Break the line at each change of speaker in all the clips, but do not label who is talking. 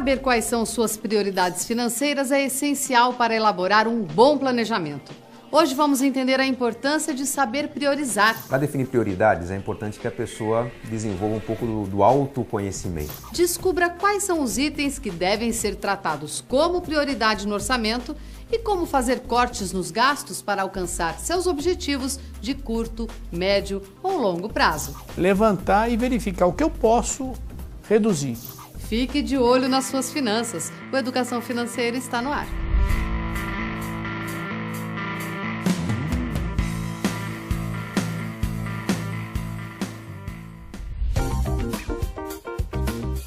Saber quais são suas prioridades financeiras é essencial para elaborar um bom planejamento. Hoje vamos entender a importância de saber priorizar.
Para definir prioridades, é importante que a pessoa desenvolva um pouco do autoconhecimento.
Descubra quais são os itens que devem ser tratados como prioridade no orçamento e como fazer cortes nos gastos para alcançar seus objetivos de curto, médio ou longo prazo.
Levantar e verificar o que eu posso reduzir.
Fique de olho nas suas finanças. O Educação Financeira está no ar.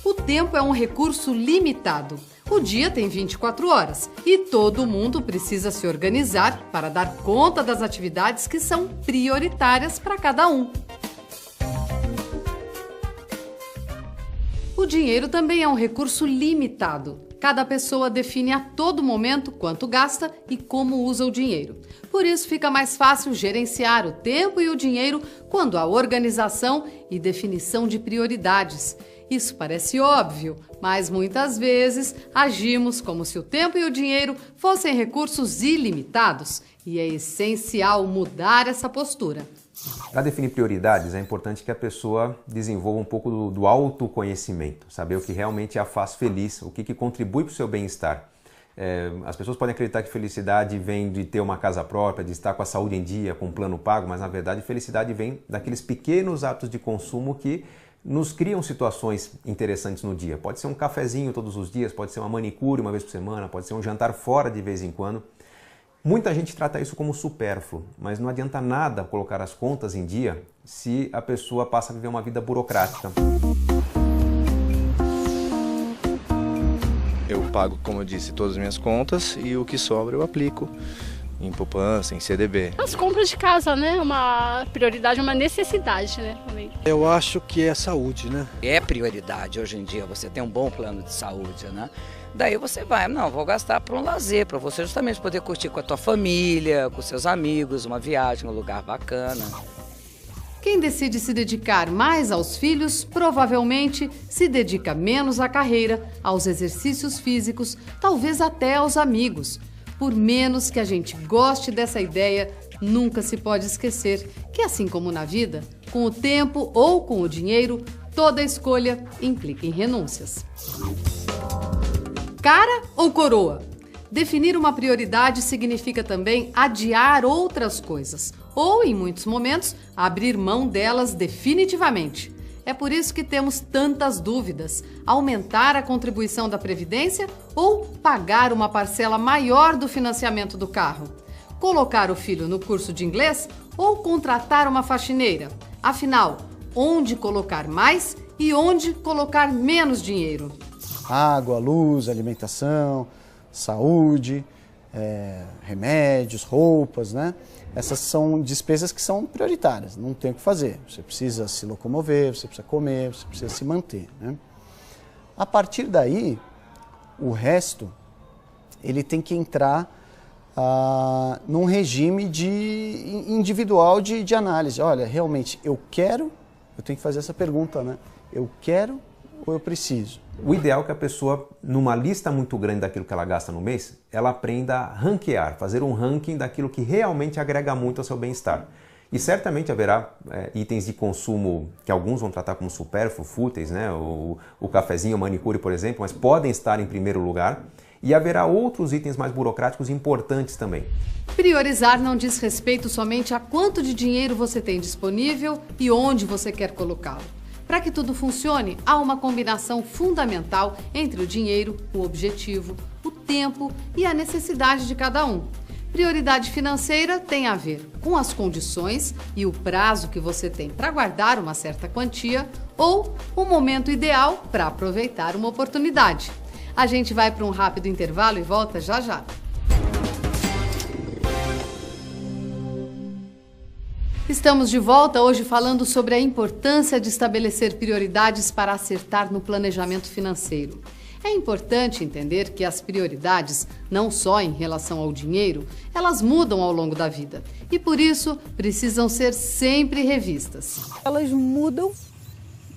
O tempo é um recurso limitado. O dia tem 24 horas e todo mundo precisa se organizar para dar conta das atividades que são prioritárias para cada um. O dinheiro também é um recurso limitado. Cada pessoa define a todo momento quanto gasta e como usa o dinheiro. Por isso fica mais fácil gerenciar o tempo e o dinheiro quando há organização e definição de prioridades. Isso parece óbvio, mas muitas vezes agimos como se o tempo e o dinheiro fossem recursos ilimitados e é essencial mudar essa postura.
Para definir prioridades, é importante que a pessoa desenvolva um pouco do autoconhecimento, saber o que realmente a faz feliz, o que contribui para o seu bem-estar. As pessoas podem acreditar que felicidade vem de ter uma casa própria, de estar com a saúde em dia, com um plano pago, mas na verdade felicidade vem daqueles pequenos hábitos de consumo que nos criam situações interessantes no dia. Pode ser um cafezinho todos os dias, pode ser uma manicure uma vez por semana, pode ser um jantar fora de vez em quando. Muita gente trata isso como supérfluo, mas não adianta nada colocar as contas em dia se a pessoa passa a viver uma vida burocrática.
Eu pago, como eu disse, todas as minhas contas e o que sobra eu aplico em poupança, em CDB.
As compras de casa, né? Uma prioridade, uma necessidade, né? Também.
Eu acho que é saúde, né?
É prioridade hoje em dia, você tem um bom plano de saúde, né? Daí você vai, não, vou gastar para um lazer, para você justamente poder curtir com a tua família, com seus amigos, uma viagem, um lugar bacana.
Quem decide se dedicar mais aos filhos, provavelmente se dedica menos à carreira, aos exercícios físicos, talvez até aos amigos. Por menos que a gente goste dessa ideia, nunca se pode esquecer que, assim como na vida, com o tempo ou com o dinheiro, toda escolha implica em renúncias. Cara ou coroa? Definir uma prioridade significa também adiar outras coisas, ou, em muitos momentos, abrir mão delas definitivamente. É por isso que temos tantas dúvidas: aumentar a contribuição da Previdência ou pagar uma parcela maior do financiamento do carro? Colocar o filho no curso de inglês ou contratar uma faxineira? Afinal, onde colocar mais e onde colocar menos dinheiro?
Água, luz, alimentação, saúde, remédios, roupas, né? Essas são despesas que são prioritárias, não tem o que fazer. Você precisa se locomover, você precisa comer, você precisa se manter, né? A partir daí, o resto, ele tem que entrar num regime individual de análise. Olha, realmente, eu tenho que fazer essa pergunta, né? Eu quero ou eu preciso?
O ideal é que a pessoa, numa lista muito grande daquilo que ela gasta no mês, ela aprenda a ranquear, fazer um ranking daquilo que realmente agrega muito ao seu bem-estar. E certamente haverá itens de consumo que alguns vão tratar como supérfluos, fúteis, né? O cafezinho, a manicure, por exemplo, mas podem estar em primeiro lugar. E haverá outros itens mais burocráticos importantes também.
Priorizar não diz respeito somente a quanto de dinheiro você tem disponível e onde você quer colocá-lo. Para que tudo funcione, há uma combinação fundamental entre o dinheiro, o objetivo, o tempo e a necessidade de cada um. Prioridade financeira tem a ver com as condições e o prazo que você tem para guardar uma certa quantia ou o momento ideal para aproveitar uma oportunidade. A gente vai para um rápido intervalo e volta já já. Estamos de volta hoje falando sobre a importância de estabelecer prioridades para acertar no planejamento financeiro. É importante entender que as prioridades, não só em relação ao dinheiro, elas mudam ao longo da vida e, por isso, precisam ser sempre revistas.
Elas mudam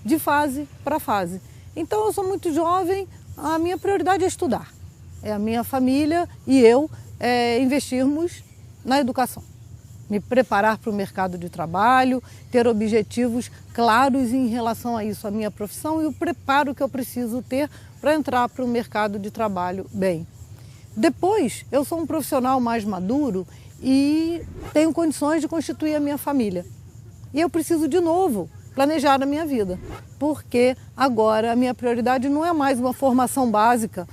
de fase para fase. Então, eu sou muito jovem, a minha prioridade é estudar. É a minha família e eu investirmos na educação. Me preparar para o mercado de trabalho, ter objetivos claros em relação a isso, a minha profissão e o preparo que eu preciso ter para entrar para o mercado de trabalho bem. Depois, eu sou um profissional mais maduro e tenho condições de constituir a minha família. E eu preciso, de novo, planejar a minha vida, porque agora a minha prioridade não é mais uma formação básica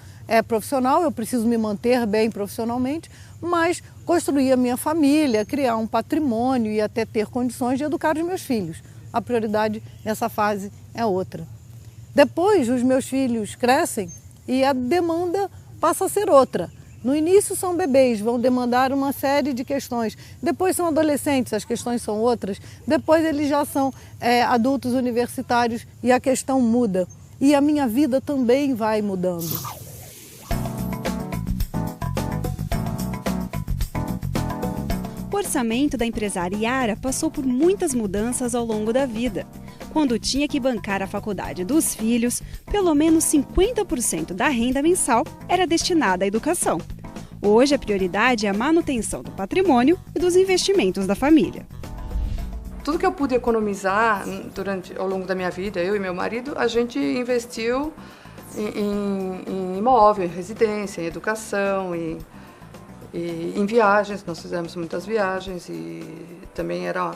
profissional, eu preciso me manter bem profissionalmente, mas construir a minha família, criar um patrimônio e até ter condições de educar os meus filhos. A prioridade nessa fase é outra. Depois, os meus filhos crescem e a demanda passa a ser outra. No início são bebês, vão demandar uma série de questões. Depois são adolescentes, as questões são outras. Depois eles já são adultos universitários e a questão muda. E a minha vida também vai mudando.
O orçamento da empresária Yara passou por muitas mudanças ao longo da vida. Quando tinha que bancar a faculdade dos filhos, pelo menos 50% da renda mensal era destinada à educação. Hoje a prioridade é a manutenção do patrimônio e dos investimentos da família.
Tudo que eu pude economizar ao longo da minha vida, eu e meu marido, a gente investiu em imóvel, em residência, em educação, e em viagens. Nós fizemos muitas viagens e também era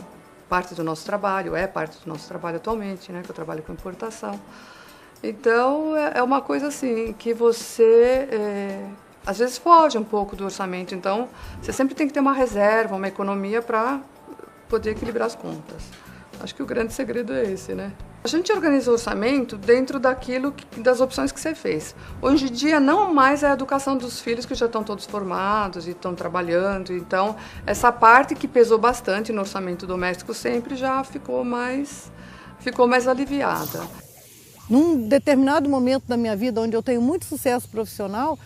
parte do nosso trabalho, é parte do nosso trabalho atualmente, né, que eu trabalho com importação. Então é uma coisa assim que você às vezes foge um pouco do orçamento, então você sempre tem que ter uma reserva, uma economia para poder equilibrar as contas. Acho que o grande segredo é esse, né? A gente organiza o orçamento dentro das opções que você fez. Hoje em dia, não mais é a educação dos filhos que já estão todos formados e estão trabalhando. Então, essa parte que pesou bastante no orçamento doméstico sempre já ficou mais aliviada.
Num determinado momento da minha vida, onde eu tenho muito sucesso profissional,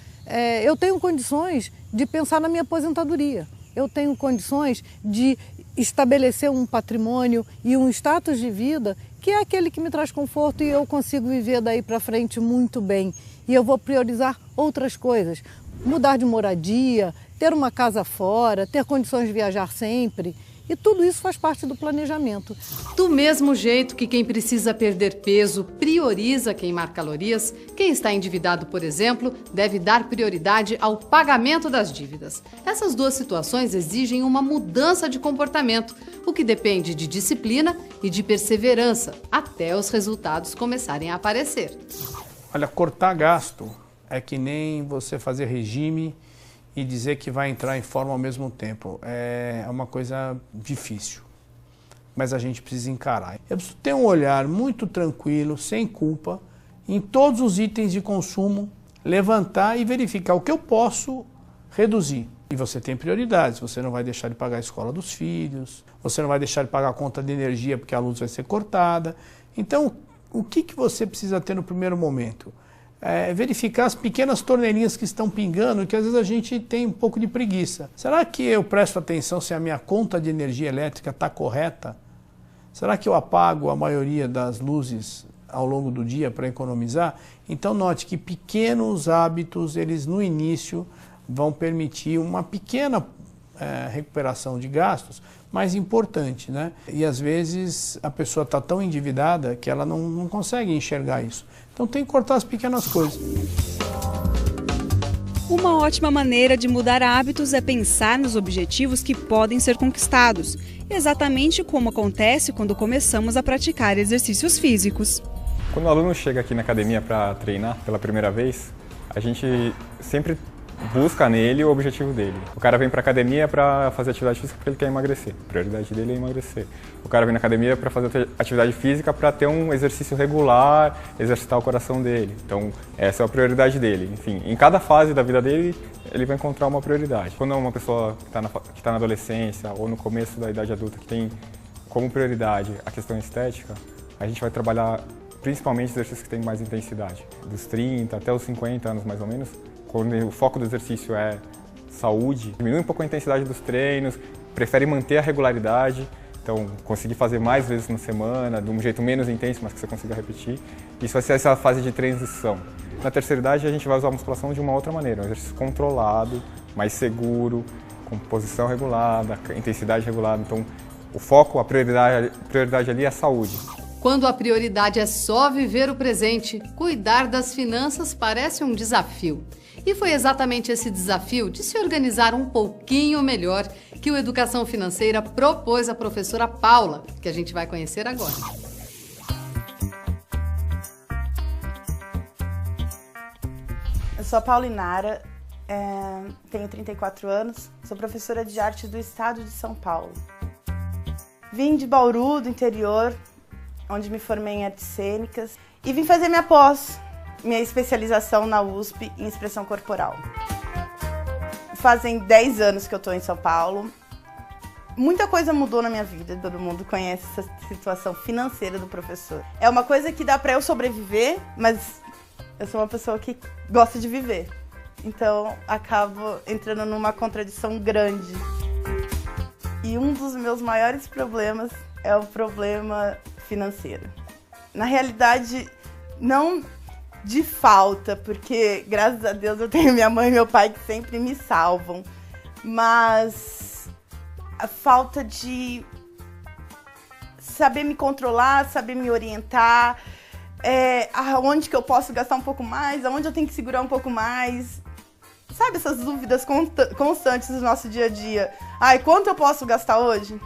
eu tenho condições de pensar na minha aposentadoria. Eu tenho condições de estabelecer um patrimônio e um status de vida que é aquele que me traz conforto e eu consigo viver daí para frente muito bem. E eu vou priorizar outras coisas, mudar de moradia, ter uma casa fora, ter condições de viajar sempre. E tudo isso faz parte do planejamento.
Do mesmo jeito que quem precisa perder peso prioriza queimar calorias, quem está endividado, por exemplo, deve dar prioridade ao pagamento das dívidas. Essas duas situações exigem uma mudança de comportamento, o que depende de disciplina e de perseverança, até os resultados começarem a aparecer.
Olha, cortar gasto é que nem você fazer regime e dizer que vai entrar em forma ao mesmo tempo. É uma coisa difícil, mas a gente precisa encarar. Eu preciso ter um olhar muito tranquilo, sem culpa, em todos os itens de consumo, levantar e verificar o que eu posso reduzir. E você tem prioridades, você não vai deixar de pagar a escola dos filhos, você não vai deixar de pagar a conta de energia porque a luz vai ser cortada. Então, o que você precisa ter no primeiro momento? Verificar as pequenas torneirinhas que estão pingando, que às vezes a gente tem um pouco de preguiça. Será que eu presto atenção se a minha conta de energia elétrica está correta? Será que eu apago a maioria das luzes ao longo do dia para economizar? Então note que pequenos hábitos, eles no início vão permitir uma pequena recuperação de gastos, mais importante, né? E às vezes a pessoa está tão endividada que ela não consegue enxergar isso. Então tem que cortar as pequenas coisas.
Uma ótima maneira de mudar hábitos é pensar nos objetivos que podem ser conquistados, exatamente como acontece quando começamos a praticar exercícios físicos.
Quando o aluno chega aqui na academia para treinar pela primeira vez, a gente sempre busca nele o objetivo dele. O cara vem para a academia para fazer atividade física porque ele quer emagrecer. A prioridade dele é emagrecer. O cara vem na academia para fazer atividade física para ter um exercício regular, exercitar o coração dele. Então, essa é a prioridade dele. Enfim, em cada fase da vida dele, ele vai encontrar uma prioridade. Quando é uma pessoa que está na adolescência ou no começo da idade adulta que tem como prioridade a questão estética, a gente vai trabalhar principalmente exercícios que têm mais intensidade. Dos 30 até os 50 anos, mais ou menos, quando o foco do exercício é saúde, diminui um pouco a intensidade dos treinos, prefere manter a regularidade Então, conseguir fazer mais vezes na semana, de um jeito menos intenso, mas que você consiga repetir. Isso vai ser essa fase de transição. Na terceira idade, a gente vai usar a musculação de uma outra maneira, um exercício controlado, mais seguro, com posição regulada, intensidade regulada. Então, o foco, a prioridade ali é a saúde.
Quando a prioridade é só viver o presente, cuidar das finanças parece um desafio. E foi exatamente esse desafio de se organizar um pouquinho melhor que o Educação Financeira propôs à professora Paula, que a gente vai conhecer agora.
Eu sou a Paula Inara, tenho 34 anos, sou professora de arte do estado de São Paulo. Vim de Bauru, do interior, onde me formei em artes cênicas, e vim fazer minha especialização na USP em expressão corporal. Fazem 10 anos que eu estou em São Paulo. Muita coisa mudou na minha vida, todo mundo conhece essa situação financeira do professor. É uma coisa que dá para eu sobreviver, mas eu sou uma pessoa que gosta de viver. Então, acabo entrando numa contradição grande. E um dos meus maiores problemas é o problema financeiro. Na realidade, não de falta, porque graças a Deus eu tenho minha mãe e meu pai que sempre me salvam, mas a falta de saber me controlar, saber me orientar, aonde que eu posso gastar um pouco mais, aonde eu tenho que segurar um pouco mais. Sabe essas dúvidas constantes do nosso dia a dia? Ai, quanto eu posso gastar hoje?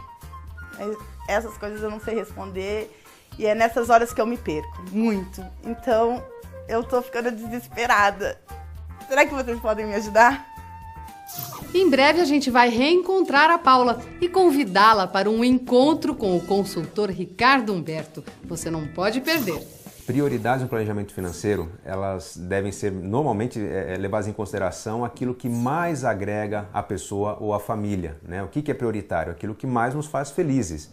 Essas coisas eu não sei responder e é nessas horas que eu me perco, muito. Então, eu tô ficando desesperada. Será que vocês podem me ajudar?
Em breve a gente vai reencontrar a Paula e convidá-la para um encontro com o consultor Ricardo Humberto. Você não pode perder.
Prioridades no planejamento financeiro, elas devem ser normalmente levadas em consideração aquilo que mais agrega a pessoa ou a família, né? O que é prioritário? Aquilo que mais nos faz felizes.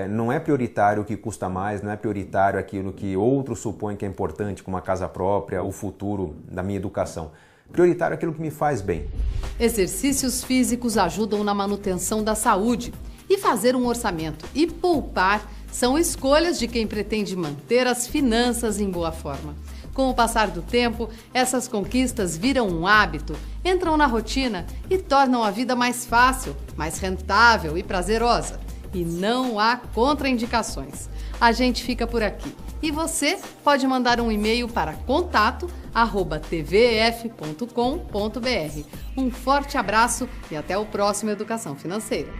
Não é prioritário o que custa mais, não é prioritário aquilo que outros supõem que é importante, como a casa própria, o futuro da minha educação. Prioritário é aquilo que me faz bem.
Exercícios físicos ajudam na manutenção da saúde. E fazer um orçamento e poupar são escolhas de quem pretende manter as finanças em boa forma. Com o passar do tempo, essas conquistas viram um hábito, entram na rotina e tornam a vida mais fácil, mais rentável e prazerosa. E não há contraindicações. A gente fica por aqui. E você pode mandar um e-mail para contato@tvef.com.br. Um forte abraço e até o próximo Educação Financeira.